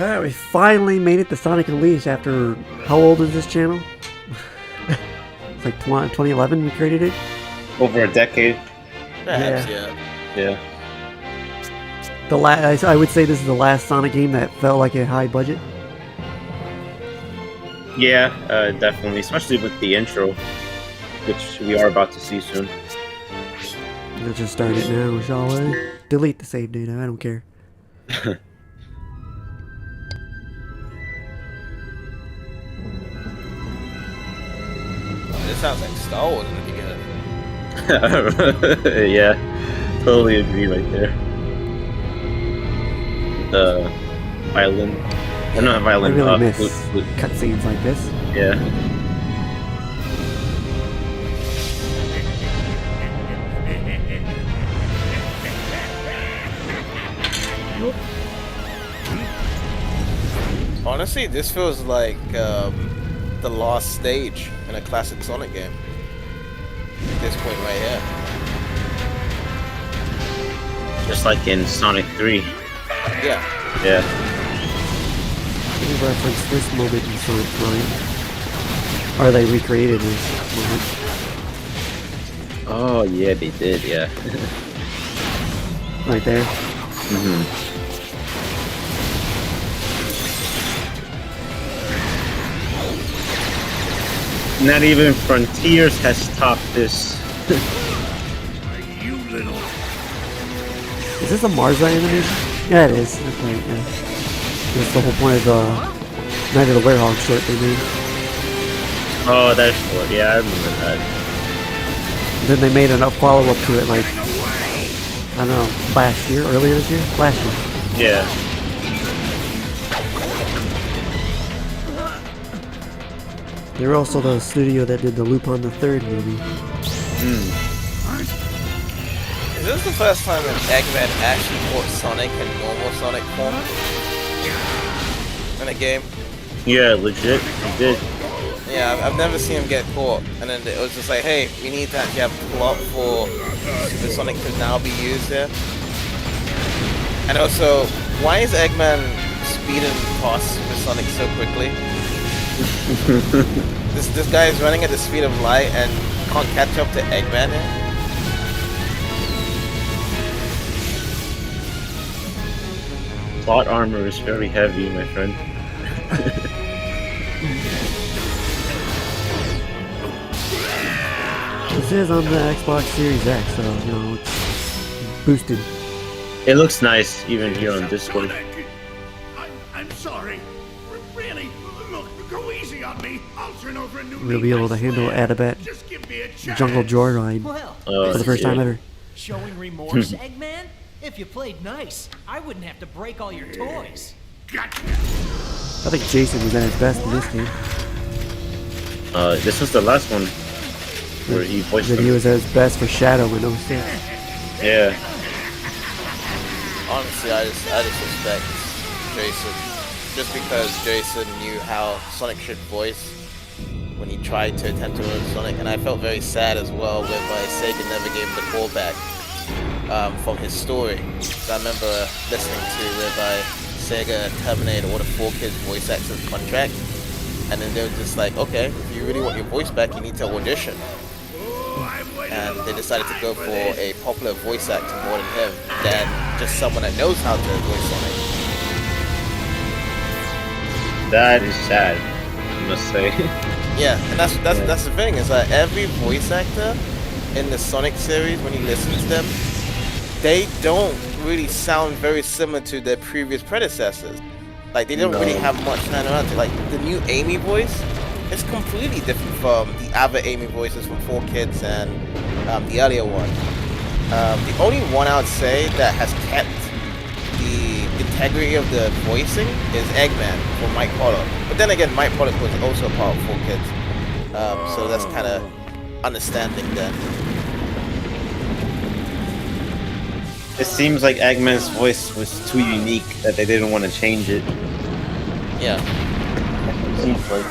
Alright, we finally made it to Sonic Unleashed after... How old is this channel? It's like 2011 we created it? Over a decade. Perhaps, yeah. Yeah. I would say this is the last Sonic game that felt like a high budget. Yeah, definitely. Especially with the intro, which we are about to see soon. Let's just start it now, shall we? Delete the save data, I don't care. This sounds like Star Wars in the beginning. Yeah, totally agree right there. The violin. I don't have violin. I really miss flute. cutscenes like this. Yeah. Honestly, this feels like the last stage in a classic Sonic game. At this point right here. Just like in Sonic 3. Yeah. Yeah. They referenced this moment in Sonic Prime. Or they recreated this moment. Oh yeah, they did. Yeah. Right there. Mm-hmm. Not even Frontiers has topped this. Is this a Marza animation? Yeah, it is. That's right, yeah. That's the whole point of the Night of the Werehog short they made. Oh, that's short. Yeah, I remember that. Then they made a follow-up to it, like, I don't know, last year? Earlier this year? Last year. Yeah. They were also the studio that did the Lupin the Third movie. Is this the first time that Eggman actually fought Sonic in normal Sonic form? In a game? Yeah, legit. He did. Yeah, I've never seen him get caught. And then it was just like, hey, we need to actually have plot for Super Sonic to now be used here. And also, why is Eggman speeding past Super Sonic so quickly? This guy is running at the speed of light and can't catch up to Eggman here. Plot armor is very heavy, my friend. This is on the Xbox Series X, so, you know, it's boosted. It looks nice even here on Discord. I'm sorry. Really, look, go easy on me. I'll turn over a new We'll be able to handle Adabat Just give me a chance. Jungle Joyride Well, for the first time ever. showing remorse, Eggman? If you played nice, I wouldn't have to break all your toys. Gotcha. I think Jason was at his best in this game. This was the last one where he voiced That he him. was at his best for Shadow in 06. Yeah. Honestly, I just respect Jason. Just because Jason knew how Sonic should voice when he tried to attempt to learn Sonic, and I felt very sad as well whereby Sega never gave him the callback from his story. So I remember listening to whereby Sega terminated all the 4Kids voice actors contract, and then they were just like, okay, if you really want your voice back, you need to audition. And they decided to go for a popular voice actor more than him than just someone that knows how to voice Sonic. That is sad, I must say. Yeah, and that's the thing, is that every voice actor in the Sonic series, when you listen to them, they don't really sound very similar to their previous predecessors. Like, they don't really have much to hand around to. Like, the new Amy voice is completely different from the other Amy voices from 4Kids and the earlier one. The only one I would say that has kept the integrity of the voicing is Eggman for Mike Pollock. But then again, Mike Pollock was also a part of 4Kids. So that's kind of understanding then. It seems like Eggman's voice was too unique that they didn't want to change it. Yeah. Seems like.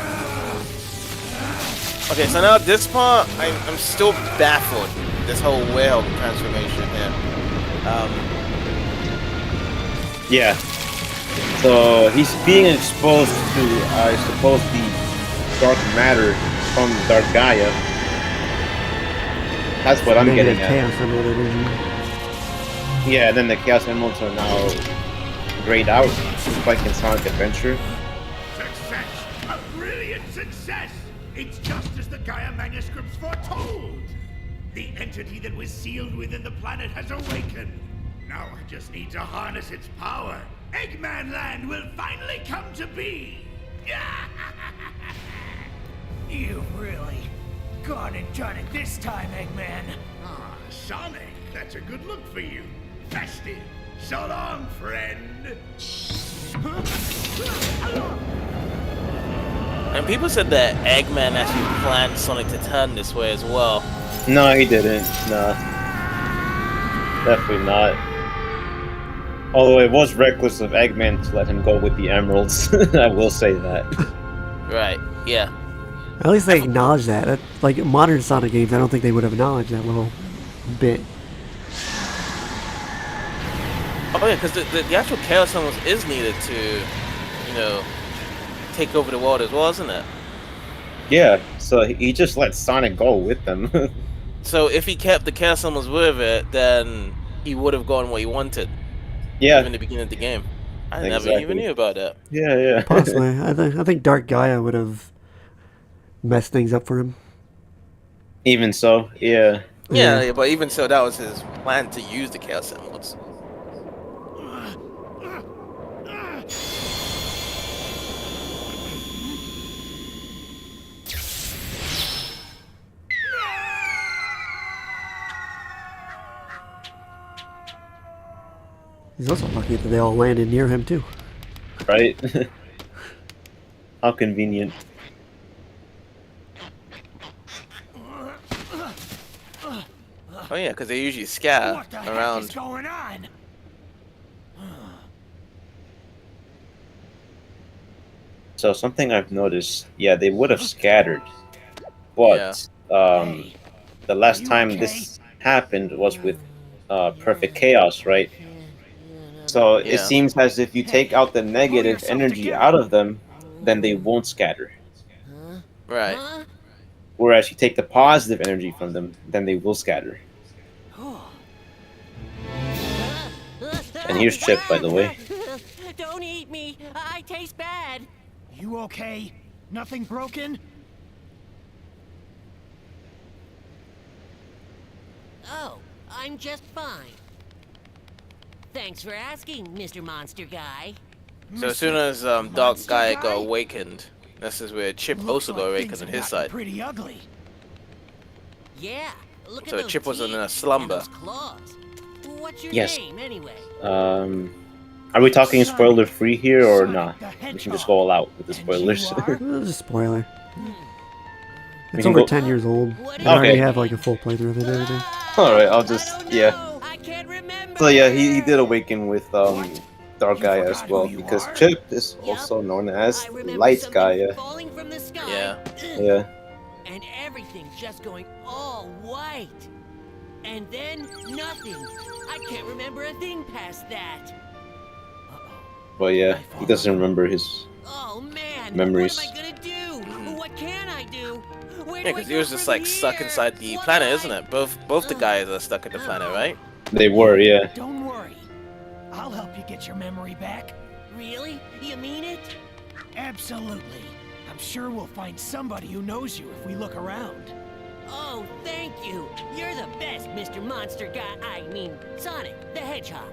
Okay, so now this part, I'm still baffled. This whole whale transformation here. Yeah. So he's being exposed to, I suppose, the dark matter from Dark Gaia. That's what I'm Negative getting at. chaos emerald energy. Yeah, and then the Chaos Emeralds are now grayed out, just like in Sonic Adventure. Success! A brilliant success! It's just as the Gaia manuscripts foretold! The entity that was sealed within the planet has awakened. Now I just need to harness its power. Eggman Land will finally come to be! You've really gone and done it this time, Eggman. Ah, Sonic, that's a good look for you. Festive. So long, friend. And people said that Eggman actually planned Sonic to turn this way as well. No, he didn't. Nah. Definitely not. Although it was reckless of Eggman to let him go with the emeralds. I will say that. Right, yeah. At least they acknowledge that. Like modern Sonic games, I don't think they would have acknowledged that little bit. Oh yeah, because the actual Chaos Emeralds is needed to, you know, take over the world as well, isn't it? Yeah, so he just let Sonic go with them. So if he kept the Chaos Emeralds with it, then he would have gotten what he wanted. Yeah. Even in the beginning of the game. I never Exactly. even knew about that. Yeah. Possibly. I think Dark Gaia would have messed things up for him. Even so, yeah. Yeah, but even so, that was his plan to use the Chaos Emeralds. He's also lucky that they all landed near him too. Right? How convenient. Oh yeah, because they usually scatter What the heck is around. going on? So something I've noticed, yeah, they would have scattered. But the last time this happened was with Perfect Chaos, right? So Yeah. it seems as if you take out the negative energy out of them, then they won't scatter. Right. Whereas you take the positive energy from them, then they will scatter. And here's Chip, by the way. Don't eat me. I taste bad. You okay? Nothing broken? Oh, I'm just fine. Thanks for asking, Mr. Monster Guy. So as soon as Dark Monster Gaia guy? got awakened, this is where Chip also got Looks like awakened things on have his gotten side. Pretty ugly. Yeah, look So at those Chip was in teeth a and slumber. those claws. What's your Yes. name, anyway? Are we talking spoiler free here or Sonic not? the We can just Hedgehog. go all out with the And spoilers. you are? It was a spoiler. It's can over go- 10 years old. What I is already Okay. have like a full playthrough of it and everything. Alright, I'll I just, don't yeah. know. I can't remember. So yeah, he did awaken with Dark You Gaia as forgot well, who you because are? Chip is Yup. also known as I remember Light something Gaia. falling from the sky. Yeah. Yeah. And everything just going all white. And then nothing. I can't remember a thing past that. But yeah, he doesn't remember his. Oh man, Memories. what am I gonna do? What can I do? Where Yeah, do I because he go was just from like stuck here? inside the What planet, do isn't I- it? Both the guys are stuck in the planet, right? They were, yeah. Don't worry. I'll help you get your memory back. Really? You mean it? Absolutely. I'm sure we'll find somebody who knows you if we look around. Oh, thank you. You're the best, Mr. Monster Guy. I mean, Sonic the Hedgehog.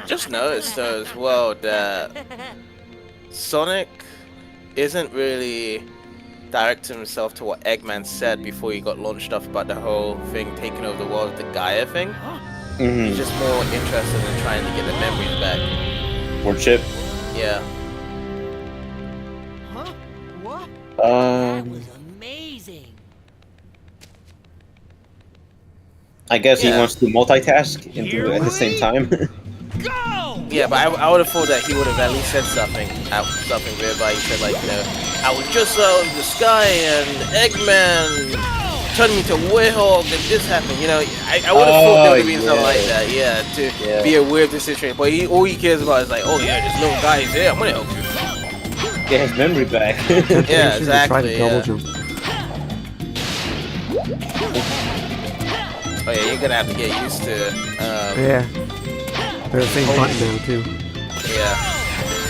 Just noticed though as well that Sonic isn't really directing himself to what Eggman said before he got launched off about the whole thing taking over the world, the Gaia thing. He's Hmm. just more interested in trying to get the memories back. Or Chip. Yeah. Huh? What? That was amazing. I guess he Yeah. wants to multitask and do it at the same time. Go! Yeah, but I would have thought that he would have at least said something whereby he said like, you know, I was just out in the sky and Eggman turned into a werewolf and this happened. You know, I would have thought there would have been something like that. Yeah, to be aware of the situation. But all he cares about is like, oh yeah, this little guy is here. I'm gonna help you. Get his memory back. Yeah, Temptation to try to exactly. double Yeah. jump. Oh yeah, you're gonna have to get used to. Yeah. They're the same button now too. Yeah.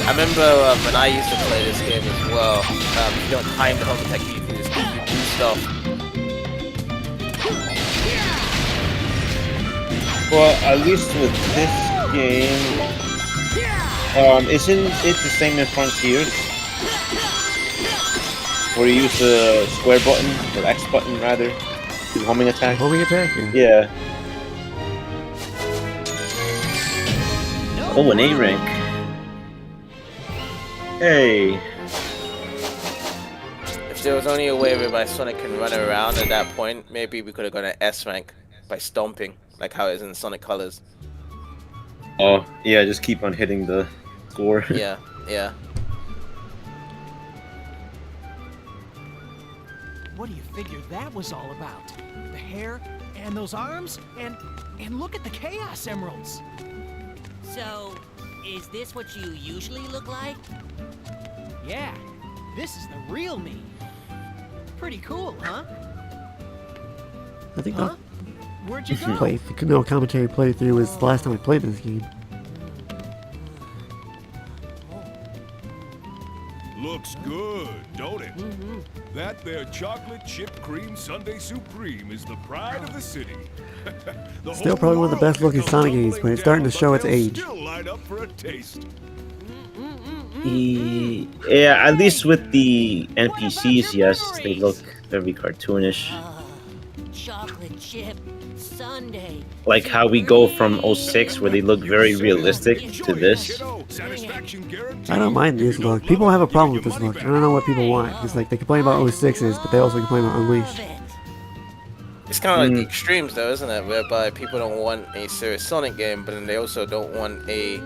I remember when I used to play this game as well. If you don't time the home attack, you can just do stuff. Well, at least with this game, isn't it the same in Frontiers? Where you use the square button, or X button rather, to homing attack? Homing attack? Yeah. Yeah. Oh, an A rank. Hey. If there was only a way whereby Sonic can run around at that point, maybe we could have got an S rank by stomping, like how it is in Sonic Colors. Oh, yeah, just keep on hitting the score. Yeah, yeah. What do you figure that was all about? The hair and those arms and look at the Chaos Emeralds. So, is this what you usually look like? Yeah, this is the real me. Pretty cool, huh? I think Huh? Where'd you go? no commentary playthrough was the last time I played this game. Looks good, don't it? That there chocolate chip cream sundae supreme is the pride of the city. The Still whole probably one of the world best looking can come Sonic games, but it's starting to tumbling show its down, but age. they'll still line up for a taste. Yeah, at least with the NPCs, yes, they look very cartoonish. Chocolate chip sundae. Like how we go from 06, where they look very realistic, to this. I don't mind this look. People have a problem with this look. I don't know what people want. It's like they complain about 06s, but they also complain about Unleashed. It's kind of like the extremes, though, isn't it? Whereby people don't want a serious Sonic game, but then they also don't want a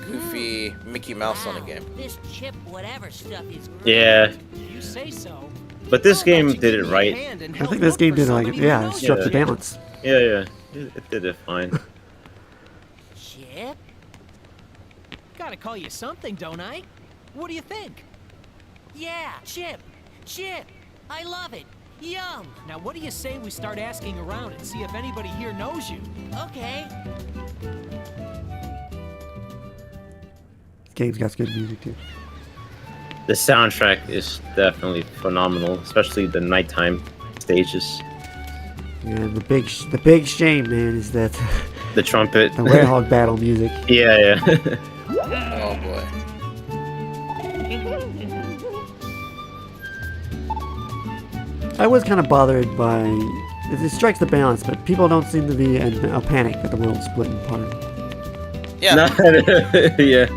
goofy Mickey Mouse Sonic game. This chip whatever stuff is great. Yeah, You say so. but this game did it right. I think this game did like, yeah, it struck the balance. Yeah, it did it fine. Chip? Gotta call you something, don't I? What do you think? Yeah, chip. Chip. I love it. Yum. Now what do you say we start asking around and see if anybody here knows you? Okay. This game's got good music too. The soundtrack is definitely phenomenal, especially the nighttime stages. And the big shame, man, is that The trumpet. the Werehog battle music. Yeah. Oh boy. I was kind of bothered by it strikes the balance, but people don't seem to be in a panic that the world's split apart. Yeah. Yeah.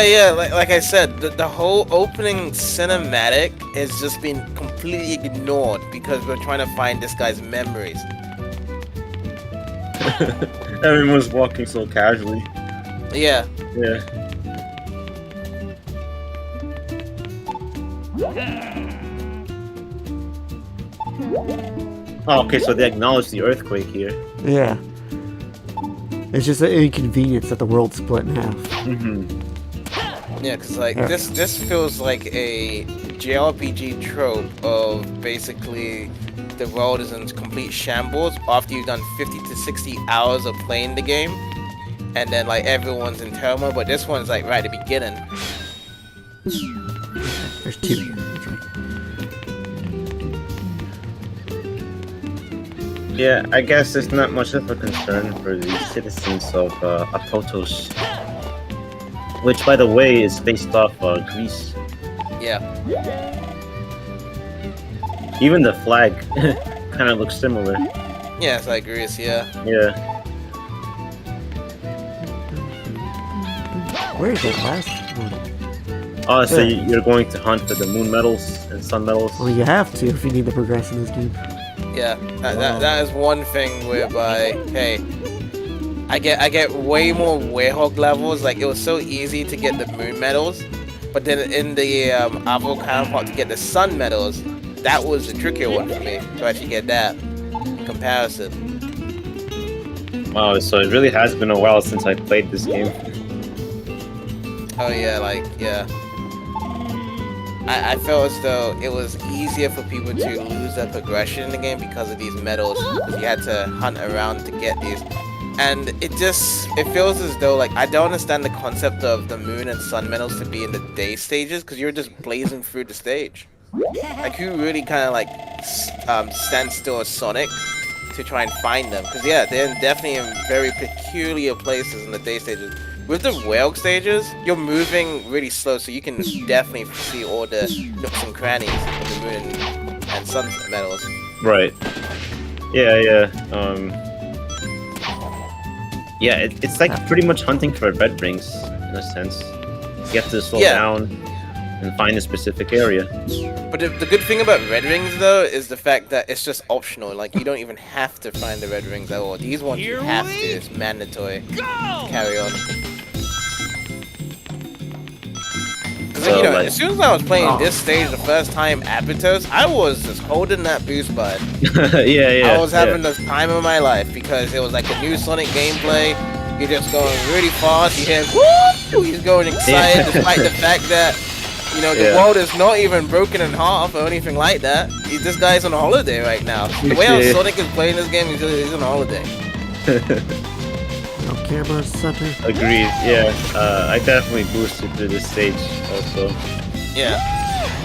Yeah. Like I said, the whole opening cinematic has just been completely ignored because we're trying to find this guy's memories. Everyone's walking so casually. Yeah. Yeah. Oh, okay, so they acknowledge the earthquake here. Yeah. It's just an inconvenience that the world's split in half. Mm-hmm. Yeah, because like Yeah. this feels like a JRPG trope of basically the world is in complete shambles after you've done 50 to 60 hours of playing the game, and then like everyone's in turmoil. But this one's like right at the beginning. There's two here. That's right. Yeah, I guess it's not much of a concern for the citizens of Apotos. Which, by the way, is based off Greece. Yeah. Even the flag kind of looks similar. Yeah, it's like Greece. Yeah. Yeah. Where is that last one? Oh, so Yeah. you're going to hunt for the moon medals and sun medals? Well, you have to if you need to progress in this game. Yeah. That is one thing whereby hey, I get way more Werehog levels. Like it was so easy to get the moon medals, but then in the other counterpart to get the sun medals, that was the trickier one for me to actually get that. comparison. Wow, so it really has been a while since I played this game. Oh yeah, like yeah. I felt as though it was easier for people to lose their progression in the game because of these medals. Because you had to hunt around to get these. And it feels as though, like, I don't understand the concept of the moon and sun medals to be in the day stages, because you're just blazing through the stage. Like, who really kind of, like, stands still as Sonic to try and find them? Because, yeah, they're definitely in very peculiar places in the day stages. With the whale stages, you're moving really slow, so you can definitely see all the nooks and crannies of the moon and sun medals. Right. Yeah. Yeah, it's like pretty much hunting for red rings in a sense. You have to slow down and find a specific area. But the good thing about red rings, though, is the fact that it's just optional. Like, you don't even have to find the red rings at all. These ones you have to. It's mandatory. Carry on. Because, you know, as soon as I was playing this stage the first time, Apitos, I was just holding that boost button. yeah. I was having the time of my life because it was like a new Sonic gameplay. You're just going really fast. You hear, woo! He's going excited despite the fact that, you know, the world is not even broken in half or anything like that. This guy's on holiday right now. The way how Sonic is playing this game, he's on holiday. No camera center. Agreed, yeah. I definitely boosted through this stage also. Yeah.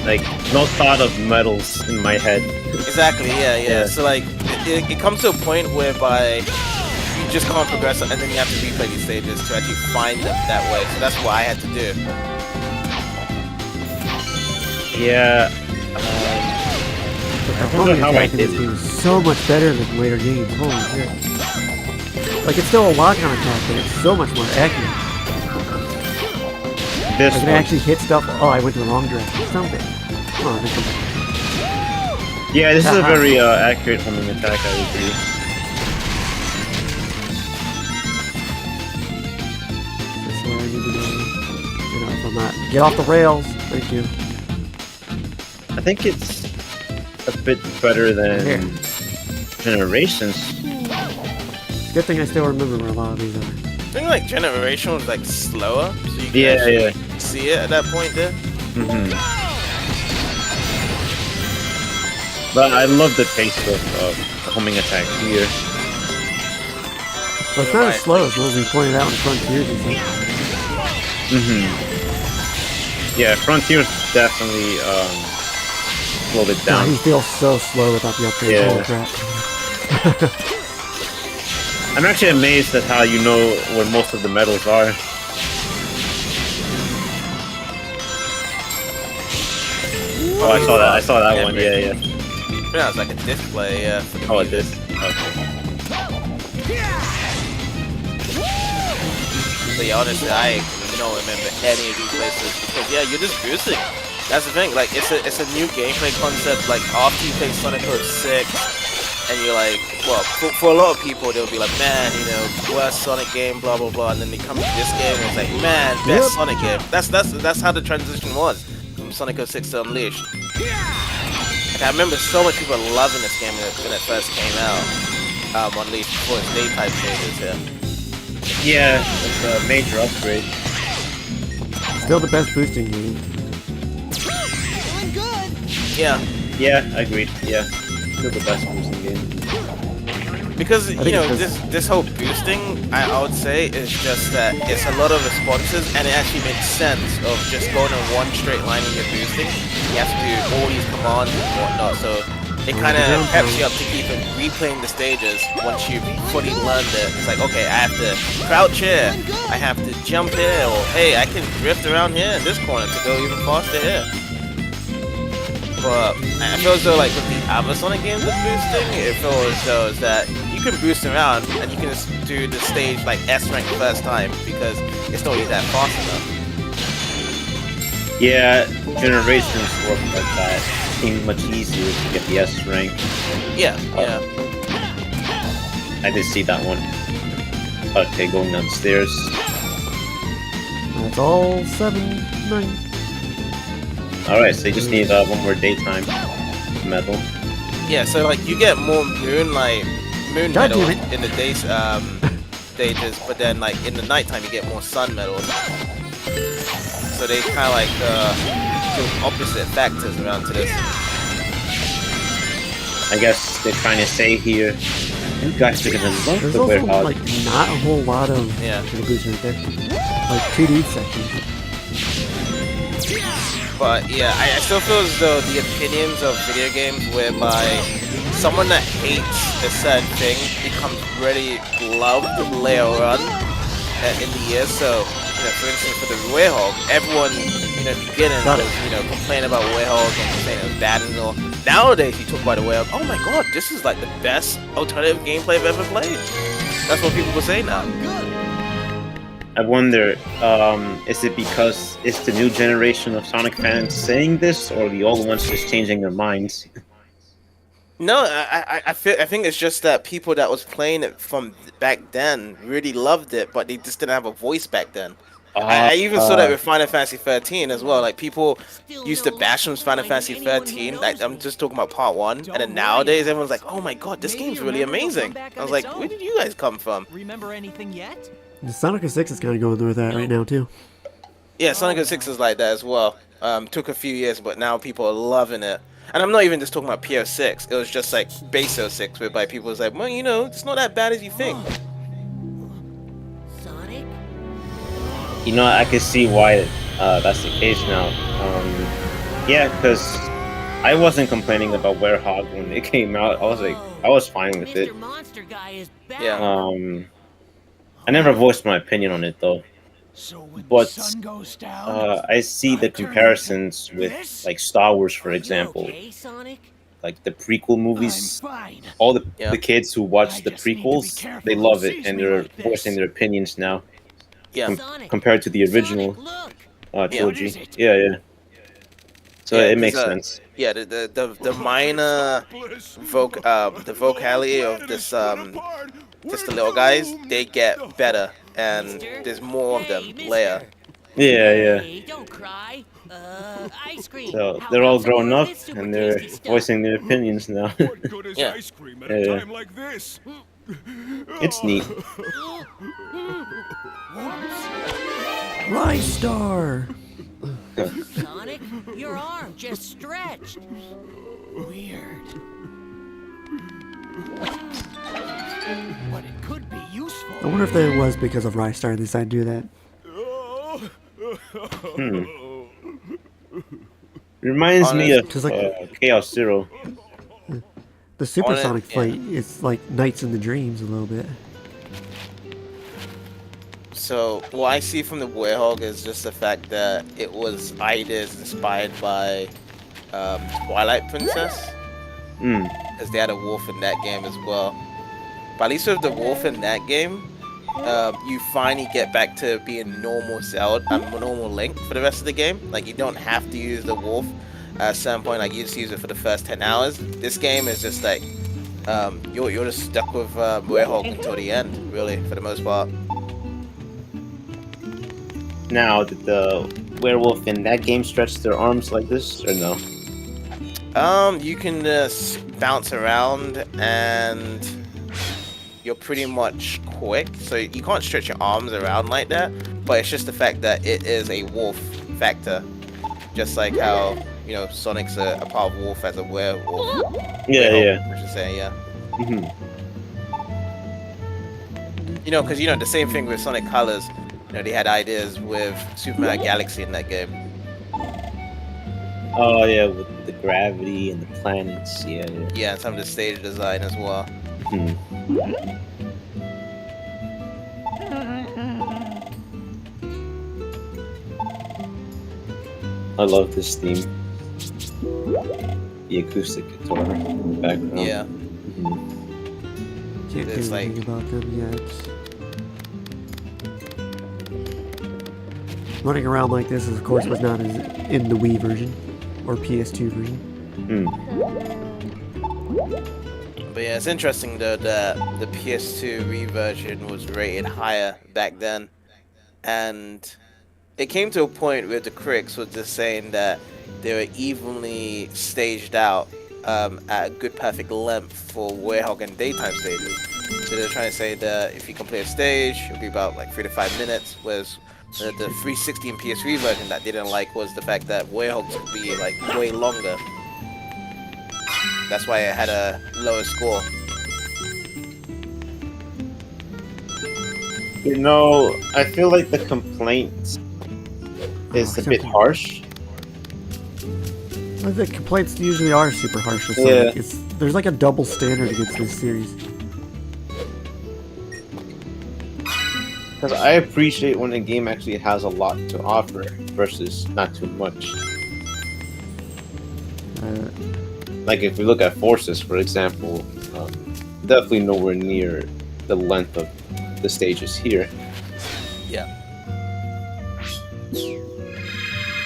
Like, no thought of medals in my head. Exactly, yeah. So, like, it comes to a point whereby you just can't progress and then you have to replay these stages to actually find them that way. So that's what I had to do. Yeah. I wonder how I did this game is so much better than later games. Holy shit. Like, it's still a lock-on attack, but it's so much more accurate. This I can one. actually hit stuff. Oh, I went to the wrong direction. Something. Oh, this is... Yeah, this is a very accurate homing attack, I would agree. That's where I need to go. You know, if I'm not... Get off the rails. Thank you. I think it's a bit better than Here. Generations. Good thing I still remember where a lot of these are. I think like Generation was like slower, so you can actually see it at that point there. But I love the taste of the homing attack here. Well, it's not as slow as what we pointed out in Frontiers and stuff. Yeah, Frontiers definitely slowed it down. He feels so slow without the upgrade. Yeah. Holy crap. I'm actually amazed at how you know where most of the medals are. Oh, I saw that one. Yeah. Yeah, it's like a display. Yeah. Oh, it is. Okay. But yeah, honestly, I don't remember any of these places because yeah, you're just boosting. That's the thing. Like, it's a new gameplay concept. Like, after you play Sonic 06. And you're like, well, for a lot of people, they'll be like, man, you know, worst Sonic game, blah blah blah, and then they come to this game and it's like, man, best Sonic game. That's how the transition was from Sonic 06 to Unleashed. Like, I remember so much people loving this game when it first came out. Unleashed before its daytime changes here. Yeah, it's a major upgrade. Still the best boosting game. Feeling good. Yeah. Agreed. Yeah, still the best boosting game. Because, you know, it's this whole boosting, I would say, is just that it's a lot of responses, and it actually makes sense of just going in one straight line in your boosting. You have to do all these commands and whatnot, so it kind of peps you up to keep replaying the stages once you've fully learned it. It's like, okay, I have to crouch here, I have to jump here, or hey, I can drift around here in this corner to go even faster here. But I feel as though, like, with the other Sonic games with boosting, it feels as though is that you can boost around and you can just do the stage like S rank the first time because it's not really that fast enough. Yeah, Generations work like that. It seemed much easier to get the S rank. Yeah. I did see that one. Okay, going downstairs. That's all 7, 9. Alright, so you just need one more daytime medal. Yeah, so like you get more moon, like moon God metal damn it. in the days stages, but then like in the nighttime you get more sun metal. So they kind of like do opposite factors around to this. I guess they're trying to say here, you guys are gonna love There's the also warehouse. like not a whole lot of Yeah. boost right there. Like 2D sections. But yeah, I still feel as though the opinions of video games whereby someone that hates a certain thing becomes really loved later on in the year. So, you know, for instance, for the Werehog, everyone, you know, beginning Got it. was, you know, complaining about Werehog and saying it was bad and all. Nowadays, you talk about the Werehog, oh my god, this is like the best alternative gameplay I've ever played. That's what people will say now. I wonder, is it because it's the new generation of Sonic fans saying this, or the old ones just changing their minds? No, I think it's just that people that was playing it from back then really loved it, but they just didn't have a voice back then. I even saw that with Final Fantasy 13 as well. Like people used to bash on Final Fantasy 13. Like I'm just talking about part 1, and then nowadays everyone's like, "Oh my god, this game's really amazing." I was like, "Where did you guys come from?" Remember anything yet? The Sonic 06 is kind of going through that right now too. Yeah, Sonic 06 is like that as well. Took a few years, but now people are loving it. And I'm not even just talking about PS6. It was just like base 06, whereby people was like, well, you know, it's not that bad as you think. Sonic? You know, I can see why that's the case now. Yeah, because I wasn't complaining about Werehog when it came out. I was like, I was fine with it. Mr. Monster Guy is back. Yeah. I never voiced my opinion on it though. So when But the sun goes down, I see the comparisons with like Star Wars, for You example, okay, Sonic? like the prequel I'm movies. fine. All the Yeah. kids who watch the just need to be prequels, careful they who love it, sees and me they're like this. voicing their opinions now Yeah. Sonic. compared to the original Sonic, look. trilogy. is it? Yeah, yeah. So Yeah, it makes 'cause, sense. Yeah, the minor the vocality of this just the little guys, they get better, and there's more of them Hey, later. Yeah, yeah. Hey, don't cry. Ice cream. So How they're all about some grown more up of this super and they're tasty stuff? voicing their opinions now. What good is Yeah. ice cream at Yeah, a yeah. time like this? It's neat. Rise Star! Sonic, your arm just stretched. Weird. But it could be useful. I wonder if that was because of Rise Star they decided to do that. Reminds me of Just like- Chaos Zero. The Supersonic yeah. fight is like Nights in the Dreams a little bit. So what I see from the Werehog is just the fact that it was ideas inspired by Twilight Princess, Mm. because they had a wolf in that game as well. But at least with the wolf in that game, you finally get back to being normal Zelda, normal Link for the rest of the game. Like you don't have to use the wolf at a certain point. Like you just use it for the first 10 hours. This game is just like you're just stuck with Werehog until the end, really, for the most part. Now, did the werewolf in that game stretch their arms like this, or no? You can just bounce around and you're pretty much quick, so you can't stretch your arms around like that, but it's just the fact that it is a wolf factor. Just like how, you know, Sonic's a part of wolf as a werewolf. Yeah, Werewolf, yeah. I should say, yeah. hmm You know, because, you know, the same thing with Sonic Colors, you know, they had ideas with Super Mario Galaxy in that game. Oh yeah, with the gravity and the planets. Yeah, yeah. Yeah, and some of the stage design as well. Hmm. I love this theme. The acoustic guitar in the background. Yeah. Mhm. Can't It's do anything like- about them yet. Running around like this, of course, was not as in the Wii version or PS2 version. Hmm. But yeah, it's interesting though that the PS2 Wii version was rated higher back then, and it came to a point where the critics were just saying that they were evenly staged out at a good perfect length for Warehog and daytime stages. So they're trying to say that if you complete a stage, it'll be about like 3 to 5 minutes, whereas the 360 and PS3 version that they didn't like was the fact that Warehogs could be like way longer. That's why it had a lower score. You know, I feel like the complaint is a bit harsh. Well, the complaints usually are super harsh with Yeah. Sonic. There's like a double standard against this series. Because I appreciate when a game actually has a lot to offer versus not too much. Like if we look at Forces, for example, definitely nowhere near the length of the stages here. Yeah.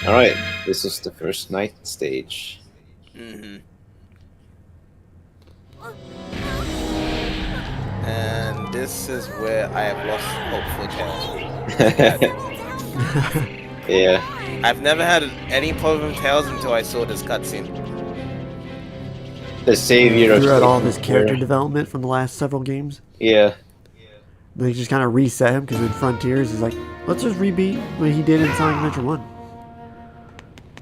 Alright, this is the first night stage. And this is where I have lost hope for Tails. Yeah. I've never had any problem with Tails until I saw this cutscene. The savior of Throughout all this Satan. character development from the last several games, Yeah. they just kind of reset him because in Frontiers he's like, let's just rebeat what he did in Sonic Adventure 1.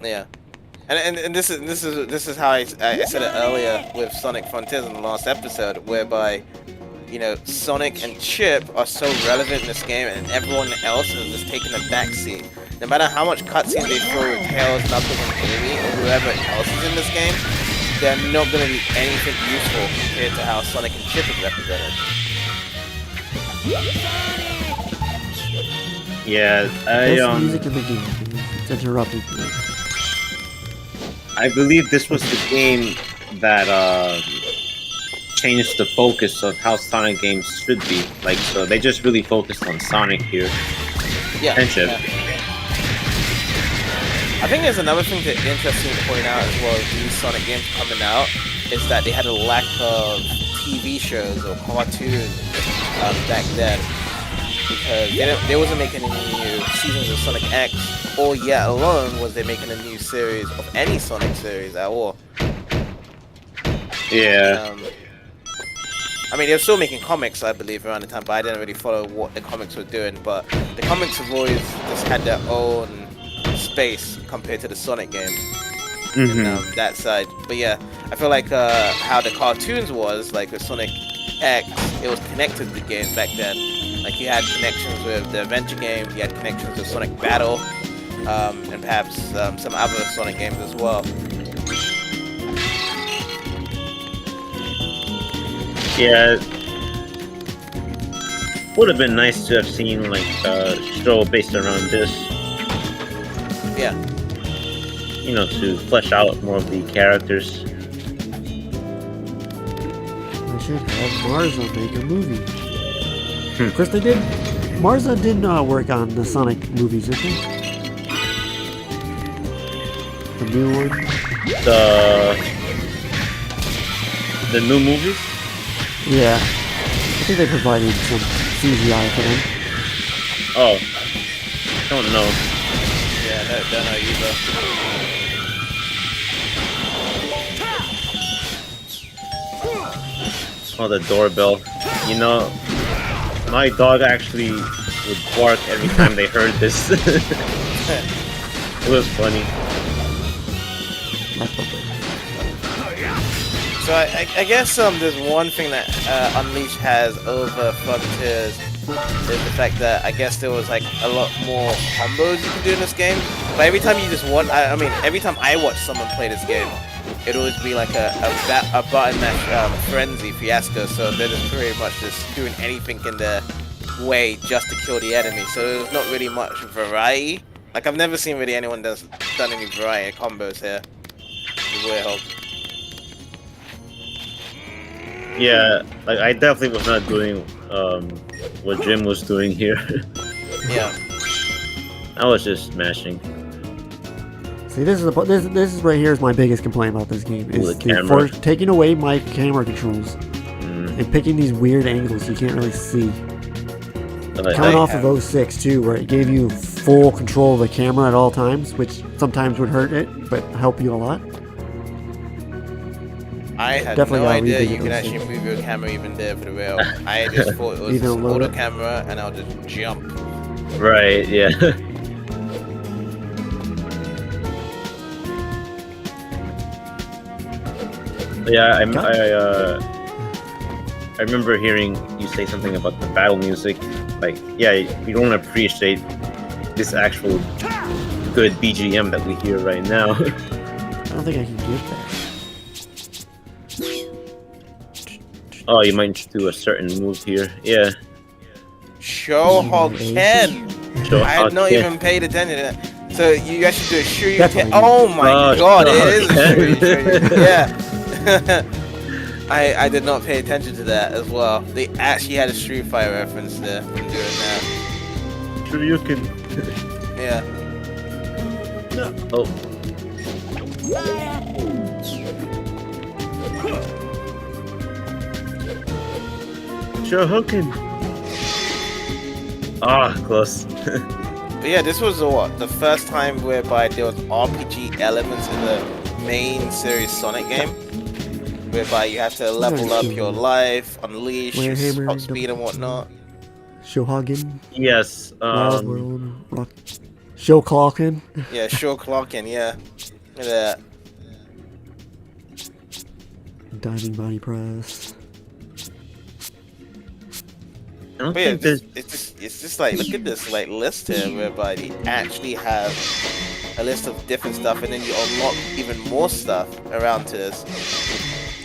Yeah, and this is how I said it earlier with Sonic Frontiers in the last episode, whereby, you know, Sonic and Chip are so relevant in this game, and everyone else is just taking a backseat. No matter how much cutscenes they throw with Tails, Knuckles, and Amy, or whoever else is in this game, they're not going to be anything useful compared to how Sonic and Chip is represented. Yeah, Best music in the game. It's interrupted. I believe this was the game that changed the focus of how Sonic games should be. Like, so they just really focused on Sonic here. Yeah. And Chip. Yeah. I think there's another thing that's interesting to point out as well as these Sonic games coming out is that they had a lack of TV shows or cartoons back then, because they wasn't making any new seasons of Sonic X, or yet alone was they making a new series of any Sonic series at all. Yeah. I mean, they were still making comics, I believe, around the time, but I didn't really follow what the comics were doing. But the comics have always just had their own space compared to the Sonic games. Mm-hmm. And, that side. But yeah, I feel like how the cartoons was, like with Sonic X, it was connected to the games back then. Like you had connections with the adventure game, you had connections with Sonic Battle, and perhaps some other Sonic games as well. Yeah. Would have been nice to have seen like a show based around this. Yeah. You know, to flesh out more of the characters. I should have Marza make a movie. Of course they did. Marza did work on the Sonic movies, didn't they? The new one. The new movies? Yeah. I think they provided some CGI for them. Oh. Don't know. Yeah, don't know either. Oh, the doorbell. You know, my dog actually would bark every time they heard this. It was funny. So I guess there's one thing that Unleashed has over Frontiers is the fact that I guess there was like a lot more combos you could do in this game. But every time you just every time I watch someone play this game, it'd always be like a button mash frenzy fiasco. So they're just pretty much just doing anything in their way just to kill the enemy. So there's not really much variety. Like I've never seen really anyone done any variety of combos here with Warehog. Yeah, like I definitely was not doing what Jim was doing here. Yeah. I was just smashing. See, this is right here is my biggest complaint about this game is the camera. for taking away my camera controls and picking these weird angles you can't really see. Coming off of 06 too, where it gave you full control of the camera at all times, which sometimes would hurt it, but help you a lot. I had Definitely no gotta idea revisit you could those actually things. move your camera even there for the rail. I just thought it was You don't load auto it? camera and I'll just jump. Right, yeah. Yeah, I remember hearing you say something about the battle music. Like, yeah, you don't appreciate this actual good BGM that we hear right now. I don't think I can get that. Oh, you might do a certain move here. Yeah. Shohoken! I had not Shohoken. even paid attention to that. So you actually do a That's Shoryuken. what I Oh my Oh, god, it is a Shoryuken. Shoryuken. Yeah. I did not pay attention to that as well. They actually had a Street Fighter reference there when doing that. Shoryuken. Yeah. Oh. Shoryuken. Ah, close. But yeah, this was the first time whereby there was RPG elements in the main series Sonic game. Whereby you have to level up your life, unleash your Warhammer, top speed and whatnot. Shohagen, Yes. Wild World, Rock, Showclockin. Yeah, sure clocking, yeah. Look at that. Diving Body Press. I don't But yeah, think there's. it's just like, look at this like list here whereby you actually have a list of different stuff and then you unlock even more stuff around to this.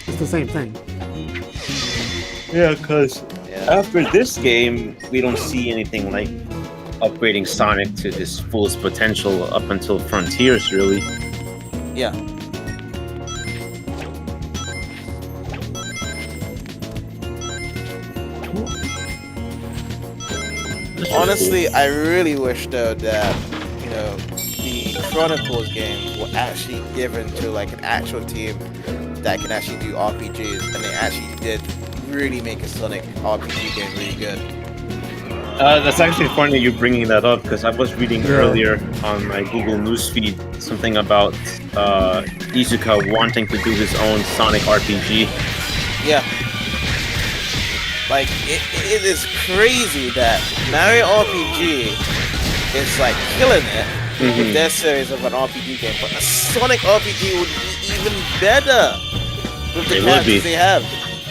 It's the same thing. Yeah, because Yeah. after this game, we don't see anything like upgrading Sonic to his fullest potential up until Frontiers, really. Yeah. Honestly, I really wish though that, you know, the Chronicles game were actually given to like an actual team that can actually do RPGs, and they actually did really make a Sonic RPG game really good. That's actually funny you bringing that up because I was reading earlier on my Google newsfeed something about Izuka wanting to do his own Sonic RPG. Yeah. Like, it is crazy that Mario RPG is like killing it with their series of an RPG game, but a Sonic RPG would be even better with the It would be. characters they have.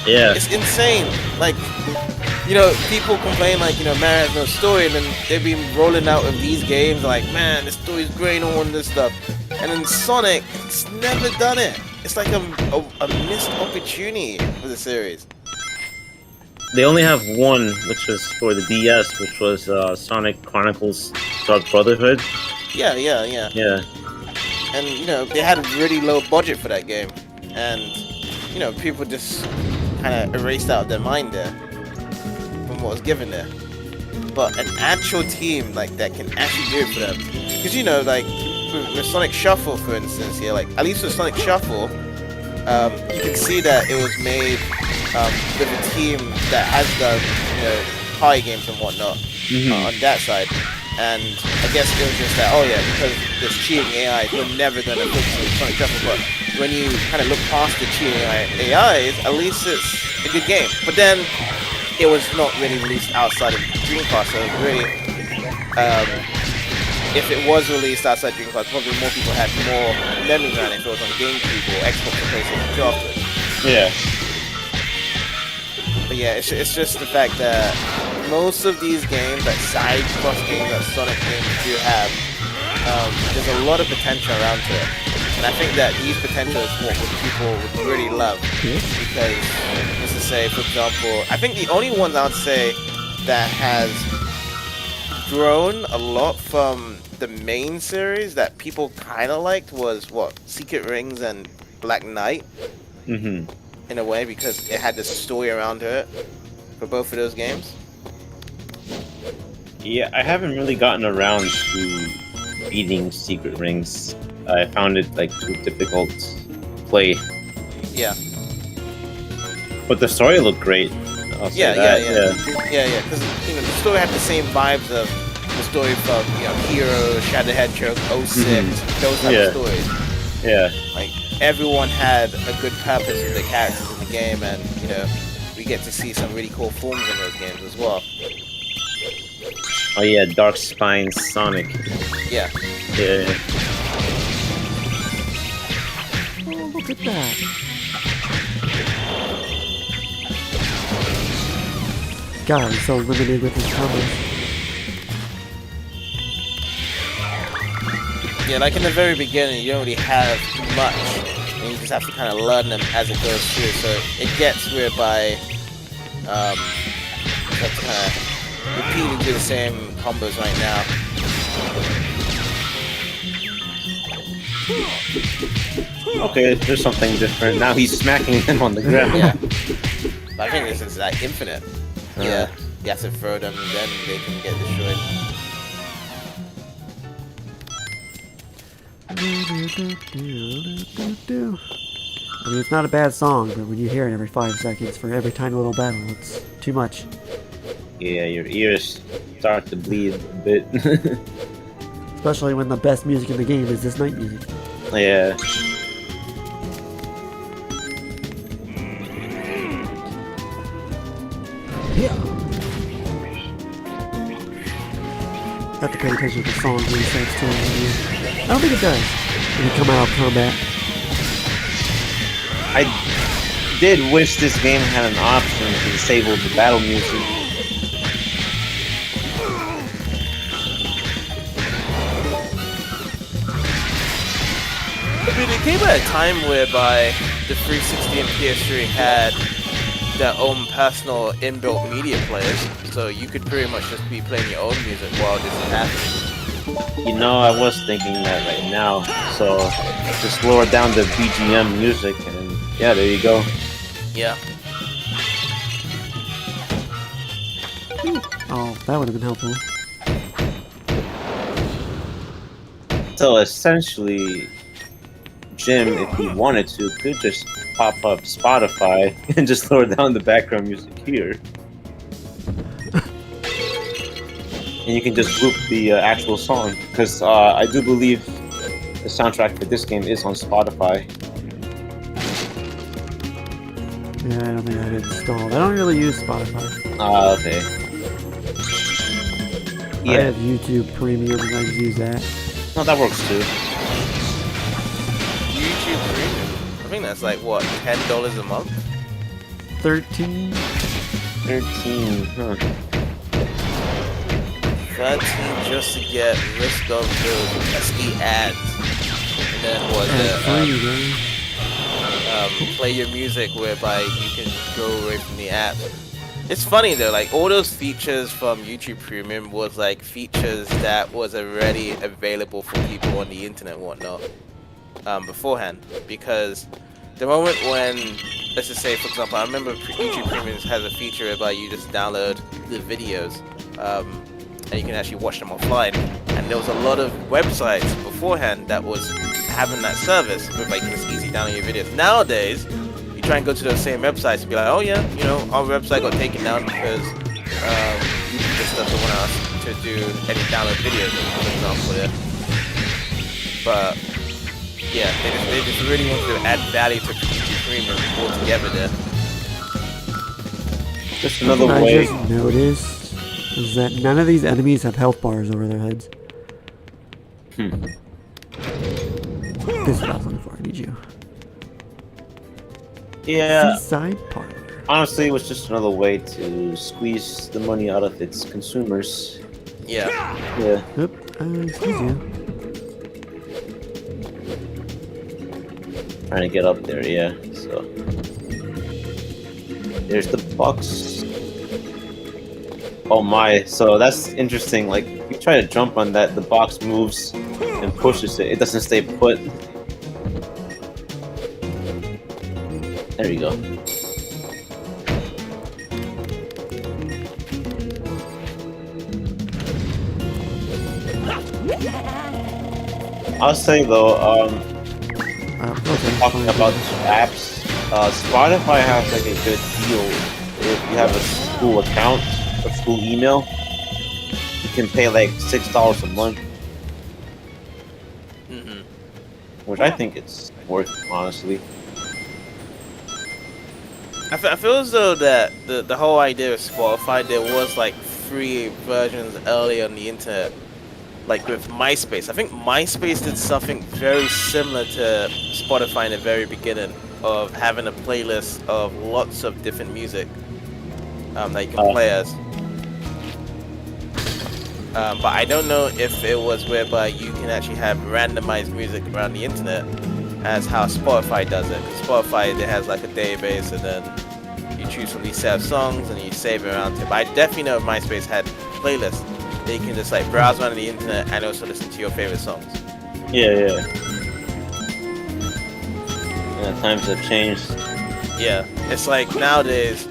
Yeah. It's insane. Like, you know, people complain like, you know, Mario has no story, and then they've been rolling out of these games like, man, the story's great on this stuff. And in Sonic, it's never done it. It's like a missed opportunity for the series. They only have one, which was for the DS, which was Sonic Chronicles Dark Brotherhood. Yeah. Yeah. And, you know, they had a really low budget for that game. And, you know, people just kind of erased out their mind there from what was given there. But an actual team, like, that can actually do it for them. Because, you know, like, with Sonic Shuffle, for instance, here, like, at least with Sonic Shuffle, you can see that it was made with a team that has done, you know, party games and whatnot on that side. And I guess it was just that, oh yeah, because there's cheating AI, we're never gonna fix Sonic Shuffle. But when you kind of look past the cheating AIs, at least it's a good game. But then it was not really released outside of Dreamcast, so really, if it was released outside Dreamcast, probably more people had more memory around it if it was on GameCube or Xbox or PlayStation 2 afterwards. Yeah. But yeah, it's just the fact that most of these games, like side quest games that Sonic games do have, there's a lot of potential around to it. And I think that these potential is what people would really love. Because, just to say, for example, I think the only ones I would say that has grown a lot from the main series that people kind of liked was, what, Secret Rings and Black Knight? Mm-hmm. In a way, because it had this story around it for both of those games. Yeah, I haven't really gotten around to beating Secret Rings. I found it like too difficult to play. Yeah. But the story looked great. I'll say Yeah. that, Because you know the story had the same vibes of the story from Hero, Shadow Hedgehog, 06, those type of stories. Yeah. Like, everyone had a good purpose with the characters in the game, and you know, we get to see some really cool forms in those games as well. Oh yeah, Dark Spine Sonic. Yeah. Yeah. Oh, look at that. God, he's so limited with his combos. Yeah, like in the very beginning, you don't really have much, and you just have to kind of learn them as it goes through. So it gets whereby you have to kind of repeatedly do the same combos right now. Okay, there's something different. Now he's smacking him on the ground. Yeah, but I think this is like infinite. Yeah, you have to throw them, and then they can get destroyed. I mean, it's not a bad song, but when you hear it every 5 seconds for every tiny little battle, it's too much. Yeah, your ears start to bleed a bit. Especially when the best music in the game is this night music. Yeah. Have to pay attention to the song when it starts to I don't think it does when you come out of combat. I did wish this game had an option to disable the battle music. I mean, it came at a time whereby the 360 and PS3 had their own personal inbuilt media players, so you could pretty much just be playing your own music while this is happening. You know, I was thinking that right now, so just lower down the BGM music, and yeah, there you go. Yeah. Oh, that would have been helpful. So essentially, Jim, if he wanted to, could just pop up Spotify and just lower down the background music here. And you can just loop the actual song, because I do believe the soundtrack for this game is on Spotify. Yeah, I don't think I had it installed. I don't really use Spotify. Okay. I Yeah, have YouTube Premium and I just use that. no, that works too. YouTube Premium. I think that's like what, $10 a month? 13? 13, huh. 13 just to get risk of those pesky ads. And then what Free, man. play your music whereby you can go away from the app. It's funny though, like all those features from YouTube Premium was like features that was already available for people on the internet and whatnot beforehand. Because the moment when, let's just say for example, I remember YouTube Premium has a feature whereby you just download the videos and you can actually watch them offline. And there was a lot of websites beforehand that was having that service whereby you can just easily download your videos. Nowadays, you try and go to those same websites and be like, oh yeah, you know, our website got taken down because YouTube just doesn't want us to do any download videos, for example. Yeah. But yeah, they just really want to add value to YouTube Premium altogether there. Just another What I way. just noticed is that none of these enemies have health bars over their heads. This is what I was looking for. I need you. Yeah, Seaside Parlor. honestly, it was just another way to squeeze the money out of its consumers. Yeah. Yeah. Oop, excuse you. Trying to get up there, yeah. So there's the box. Oh my, so that's interesting. Like you try to jump on that, the box moves and pushes it. It doesn't stay put. There you go. I'll say though, Okay, talking fine. about apps, Spotify has like a good deal. If you have a school account, a school email, you can pay like $6 a month. which I think it's worth, honestly. I feel as though that the whole idea of Spotify, there was like free versions earlier on the internet, like with MySpace. I think MySpace did something very similar to Spotify in the very beginning, of having a playlist of lots of different music that you can play as. But I don't know if it was whereby you can actually have randomized music around the internet, as how Spotify does it. 'Cause Spotify, it has like a database, and then you choose from these set of songs and you save it around it. But I definitely know MySpace had playlists that you can just like browse around the internet and also listen to your favorite songs. Yeah. Times have changed. Yeah, it's like nowadays,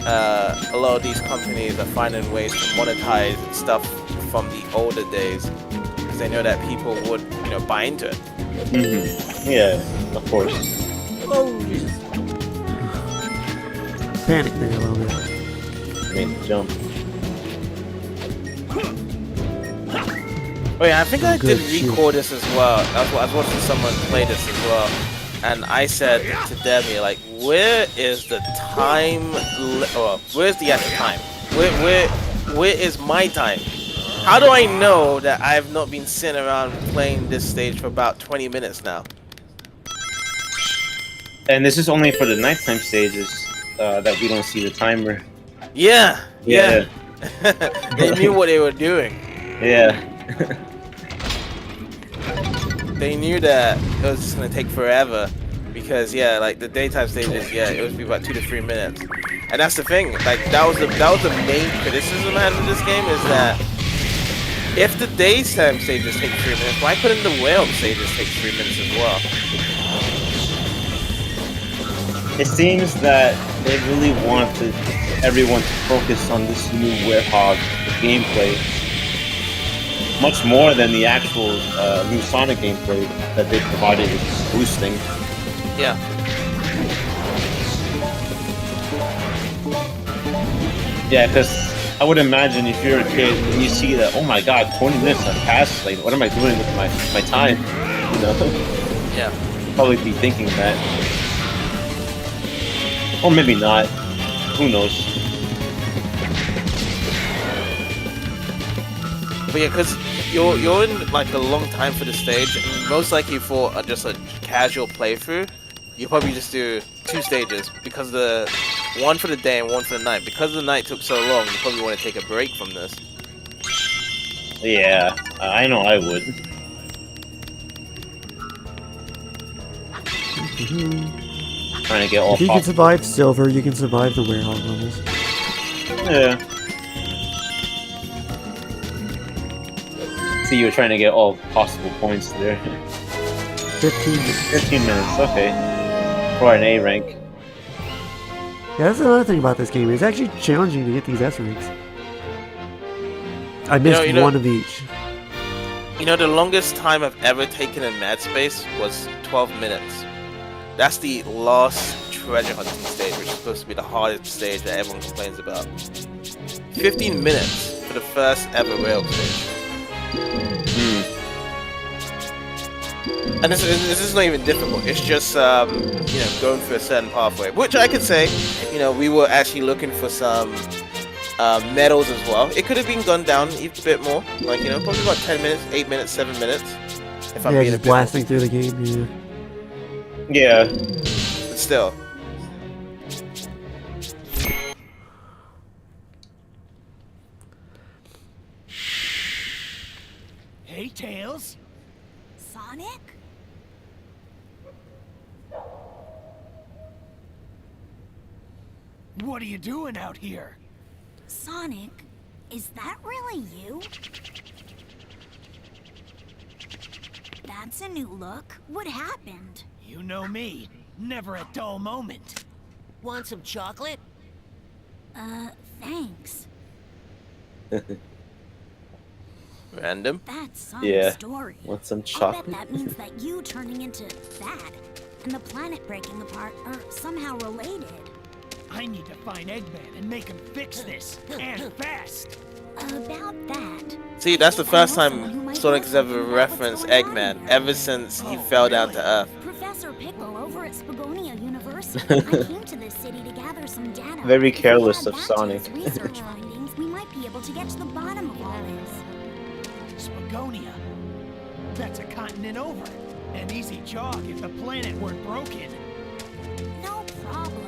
a lot of these companies are finding ways to monetize stuff from the older days, because they know that people would, buy into it. Yeah, of course. Oh, Jesus. Panic there a little bit. Made the jump. Oh yeah, I think I did Good shit. record this as well. I was watching someone play this as well, and I said to Demi, like, where is the time? Where's the actual time? Where is my time? How do I know that I've not been sitting around playing this stage for about 20 minutes now? And this is only for the nighttime stages that we don't see the timer. Yeah. Yeah. They knew what they were doing. Yeah. They knew that it was just gonna take forever, because like the daytime stages, it would be about 2 to 3 minutes. And that's the thing, like that was the main criticism I had of this game, is that if the daytime stages take 3 minutes, why couldn't the whale stages take 3 minutes as well? It seems that they really wanted everyone to focus on this new Werehog gameplay much more than the actual new Sonic gameplay that they provided with boosting. Yeah. Yeah, because I would imagine if you're a kid and you see that, oh my god, 20 minutes have passed, like, what am I doing with my time? Yeah. Probably be thinking that. Or maybe not. Who knows? But yeah, because you're in like a long time for the stage, and most likely for just a casual playthrough, you probably just do 2 stages, because the one for the day and one for the night. Because the night took so long, you probably want to take a break from this. Yeah, I know I would. Trying to get all If you can survive Silver, you can survive the Werehog levels. Yeah. See, you were trying to get all possible points there. 15 minutes. 15 minutes, okay. For an A rank. Yeah, that's another thing about this game. It's actually challenging to get these S ranks. I missed one of each. The longest time I've ever taken in Mad Space was 12 minutes. That's the last treasure hunting stage, which is supposed to be the hardest stage that everyone complains about. 15 minutes for the first ever rail stage. And this is not even difficult. It's just going through a certain pathway, which I could say, we were actually looking for some medals as well. It could have been gone down a bit more, like probably about 10 minutes, 8 minutes, 7 minutes. If I'm being just blasting through the game. Yeah. But still. Hey, Tails. Sonic? What are you doing out here? Sonic, is that really you? That's a new look. What happened? You know me. Never a dull moment. Want some chocolate? Thanks. Random. That's Sonic's story. Want some I chocolate? bet that means that you turning into that and the planet breaking apart are somehow related. I need to find Eggman and make him fix this, and fast. About that. See, that's the first time Sonic's ever referenced Eggman, ever since he fell down to Earth. Professor Pickle over at Spagonia University. I came to this city to gather some data. Very If we careless add of that to Sonic. his research findings, we might be able to get to the bottom of all this. Spagonia. That's a continent over. An easy jog if the planet weren't broken. No problem.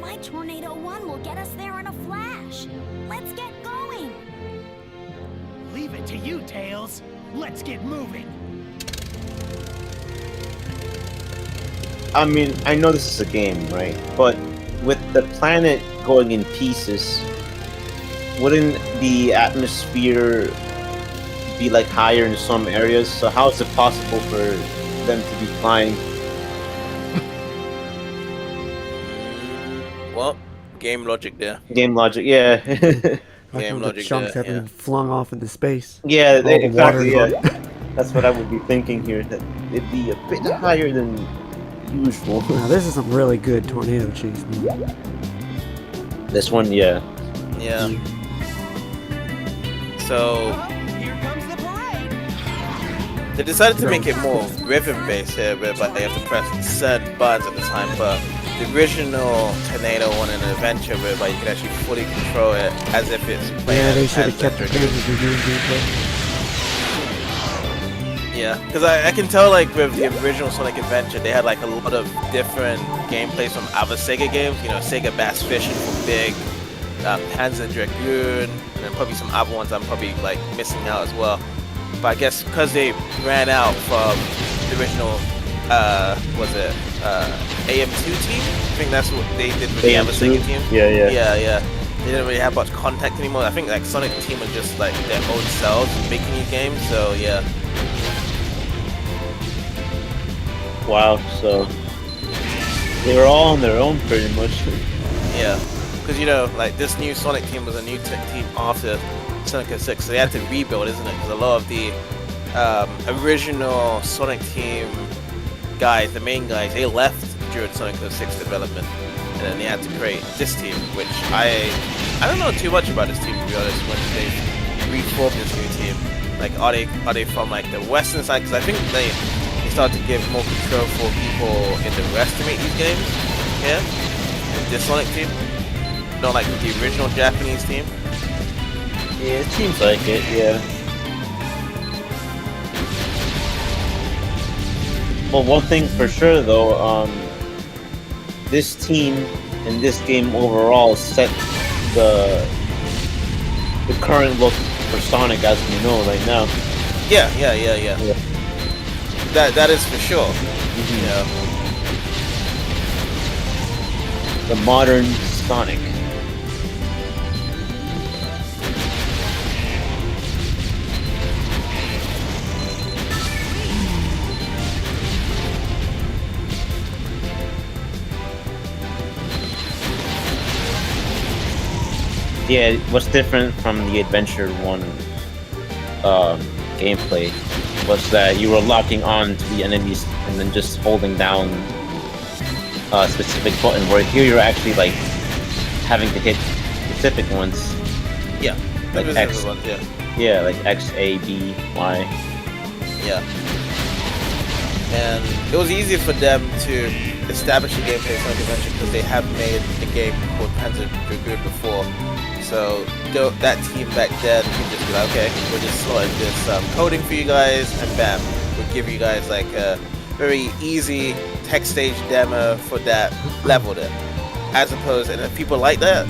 My Tornado 1 will get us there in a flash. Let's get going. Leave it to you, Tails. Let's get moving. I mean, I know this is a game, right? But with the planet going in pieces, wouldn't the atmosphere be like higher in some areas? So how is it possible for them to be flying? Well, game logic there. Game logic, yeah. Like Game how the logic chunks there, have been flung off into space. Yeah, All the exactly. water Yeah. That's what I would be thinking here. That it'd be a bit higher than usual. Now this is some really good tornado chase. This one, yeah. Yeah. So Here comes the parade. they decided to make it more rhythm-based here, whereby they have to press certain buttons at the time. But the original Tornado 1 in an adventure, whereby you can actually fully control it as if it's playing. Yeah, they as should have kept the Dragoon. Panzer Dragoon gameplay. Yeah, because I can tell, like, with the original Sonic Adventure, they had like a lot of different gameplays from other Sega games. You know, Sega Bass Fishing for Big, Panzer Dragoon, and probably some other ones I'm probably like missing out as well. But I guess because they ran out from the original, AM2 team? I think that's what they did with the other AM2? Sega team. Yeah. Yeah. They didn't really have much contact anymore. I think like Sonic Team are just like their own selves making these games. So yeah. Wow, so they were all on their own pretty much. Yeah, because you know, like this new Sonic team was a new team after Sonic 06, so they had to rebuild, isn't it? Because a lot of the original Sonic team guys, the main guys, they left during Sonic 06 development, and then they had to create this team, which I don't know too much about this team, to be honest. When they reformed this new team, like are they from like the western side? Because I think they started to give more control for people in the West to make these games. Yeah, this Sonic team, not like the original Japanese team. Yeah, it seems like it, yeah. Well, one thing for sure though, this team and this game overall set the current look for Sonic as we know right now. Yeah. That is for sure. Yeah. The modern Sonic. Yeah, what's different from the Adventure 1 gameplay was that you were locking on to the enemies and then just holding down a specific button, where here you're actually like having to hit specific ones. Yeah. Like Those X. are the ones, yeah. Yeah, like X, A, B, Y. Yeah. And it was easier for them to establish a gameplay Sonic Adventure because they have made a game called Panzer Dragoon before. So that team back then could just be like, okay, we'll just slot this coding for you guys, and bam, we'll give you guys like a very easy tech stage demo for that level there. As opposed, and if people like that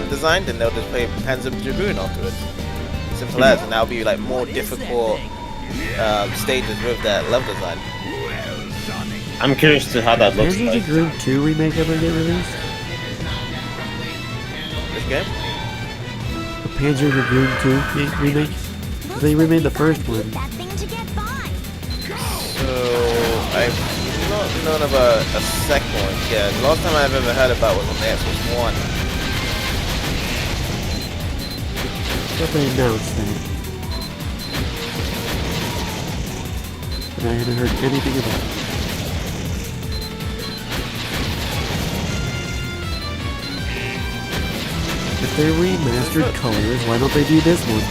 design, then they'll just play Panzer Dragoon afterwards. Simple as, and that'll be like more difficult stages with that level design. I'm curious to how that looks Panzer like. Dragoon 2 remake ever get released? This game? The Panzer Dragoon 2 remake? 'Cause they remade the first one. That thing to get by. So I've not known about a second one. Yeah, the last time I've ever heard about was on the Xbox One. But they announced that. But I haven't heard anything about it. If they remastered colors, why don't they do this one?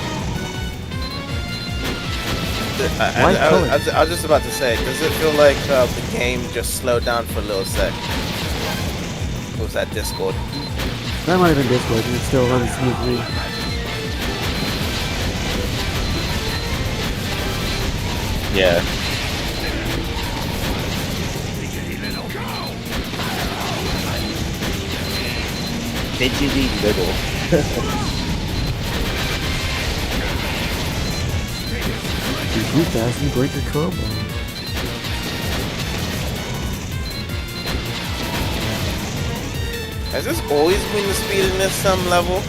I was just about to say, does it feel like the game just slowed down for a little sec? What was that, Discord? That might have been Discord, and it's still running smoothly. Yeah. Fidgety little. You're too fast and you break your combo. Has this always been the speed in this some level?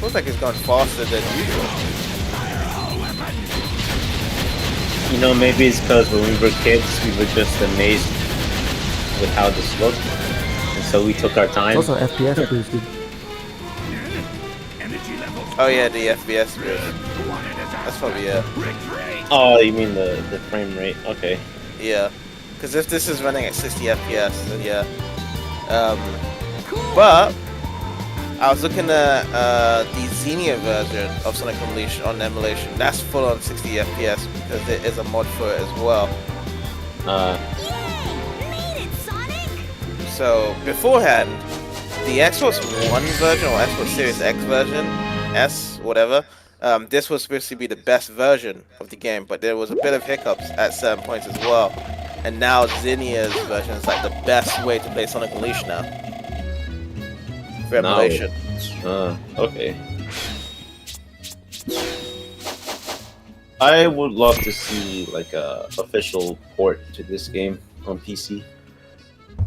Looks like it's gone faster than usual. You know, maybe it's because when we were kids, we were just amazed with how this looked, and so we took our time. It's also FPS boosted. Oh yeah, the FPS boost. That's probably it. Oh, you mean the frame rate? Okay. Yeah, because if this is running at 60 FPS, then yeah. But I was looking at the Xenia version of Sonic Unleashed on emulation. That's full on 60 FPS because there is a mod for it as well. Yay! Made it, Sonic! So beforehand, the Xbox One version or Xbox Series X version, S, whatever, this was supposed to be the best version of the game, but there was a bit of hiccups at certain points as well. And now Xenia's version is like the best way to play Sonic Unleashed now. For emulation. Okay. I would love to see like a official port to this game on PC.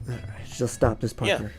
Alright, just stop this part Yeah. there.